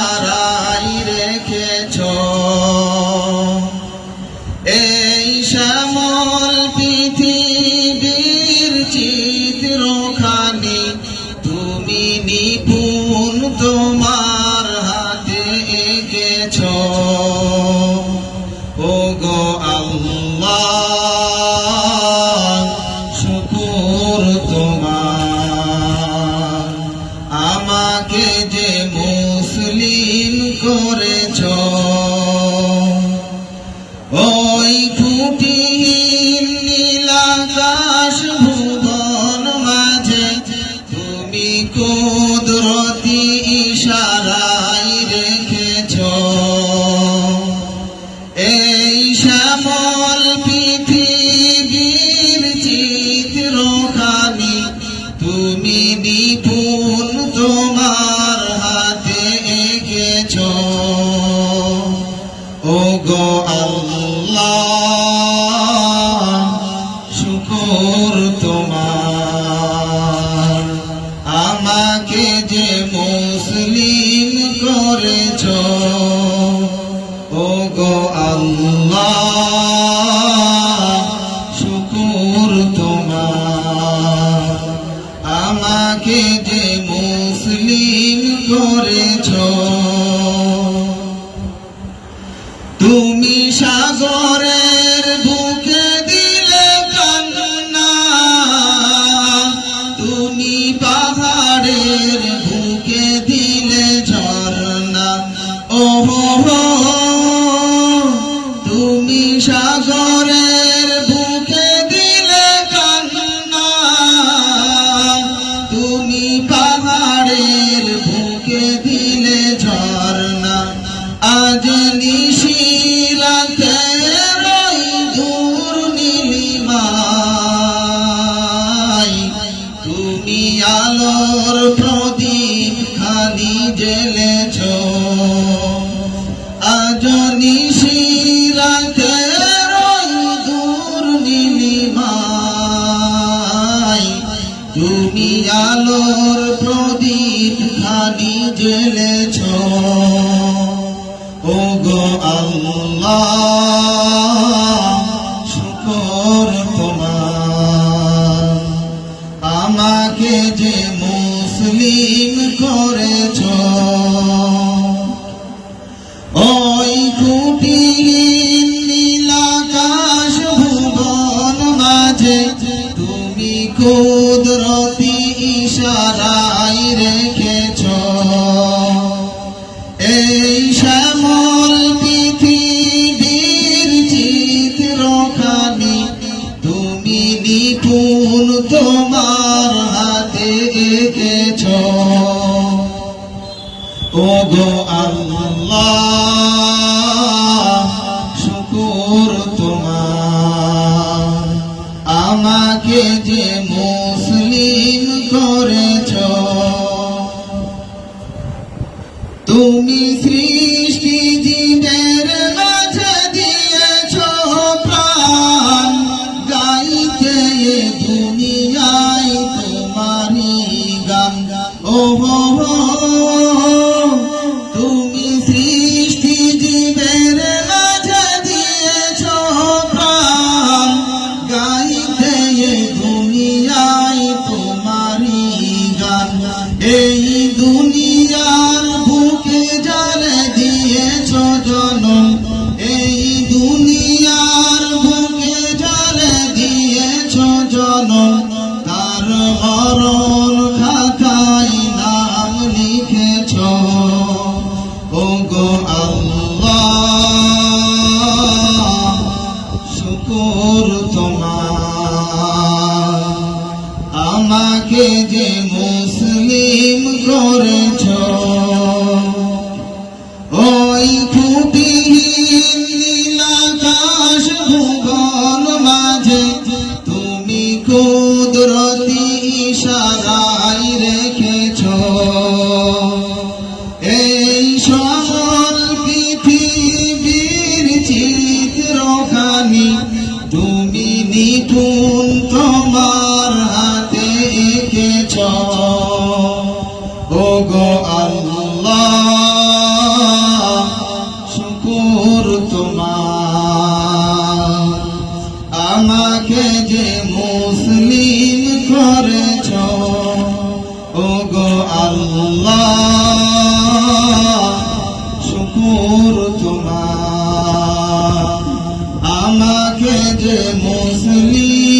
ইশারায় রেখেছ। এই শ্যামল পৃথিবীর চিত্রখানি তুমি নিপুণ তোমার হাতে এঁকেছ। ওগো আল্লাহ শুকর তোমার, আমাকে যে মুসলিম করেছ। ওই খুঁটিহীন নীলাকাশ ভুবন মাঝে তুমি কুদরতি ইশারায় রেখেছ। এই শ্যামল পৃথিবীর চিত্রখানি তুমি নিপুণ তোমার হাতে এঁকেছ। ওগো আল্লাহ শুকর তোমার, আমাকে যে মুসলিম করেছ। ওগো আল্লাহ শুকর তোমার, আমাকে যে মুসলিম করেছ। তুমি সাগরের বুকে দিলে কান্না, তুমি পাহাড়ের বুকে দিলে ঝর্ণা। ওহো তুমি সাগরের বুকে দিলে কান্না, তুমি পাহাড়ের বুকে দিলে ঝর্ণা। আজ নিশিরাতে ওই দূর নীলিমায় তুমি আলোর প্রদীপ খানি জ্বেলেছ। আজ নিশিরাতে ওই দূর নীলিমায় তুমি আলোর প্রদীপ খানি জ্বেলেছ। ওগো আল্লাহ শুকর তোমার, আমাকে যে মুসলিম করেছ। ওই খুঁটিহীন নীলাকাশ ভুবন মাঝে তুমি কুদরতি ইশারায় রেখেছ। এই শ্যামল পৃথিবীর চিত্রখানি তুমি নিপুণ তোমার হাতে এঁকেছ। ওগো আল্লাহ শুকর তোমার, আমাকে যে মুসলিম করেছ। তুমি সৃষ্টি জীবের মাঝে দিয়েছ প্রাণ, গাইতে দুনিয়ায় তোমারই গান। ওহো তুমি সৃষ্টি জীবের মাঝে দিয়েছ প্রাণ, গাইতে দুনিয়ায় তোমারই গান। এই দুনিয়ার বুকে যারে দিয়েছ জনম, এই দুনিয়ার বুকে যারে দিয়েছ জনম, তার মরণ খাতায় নাম লিখেছ। ওগো আল্লাহ শুকর তোমার, আমাকে যে মুসলিম করেছ। ওই খুঁটিহীন নীলাকাশ ভুবন মাঝে তুমি কুদরতি ইশারায় রেখেছ। এই সকল পৃথিবীর চিত্রখানি তুমি নিপুণ তোমার হাতে এঁকেছ। ওগো আল্লাহ যে মুসলিম করেছ ওগো আল্লাহ শুকর তোমার আমাকে যে মুসলিম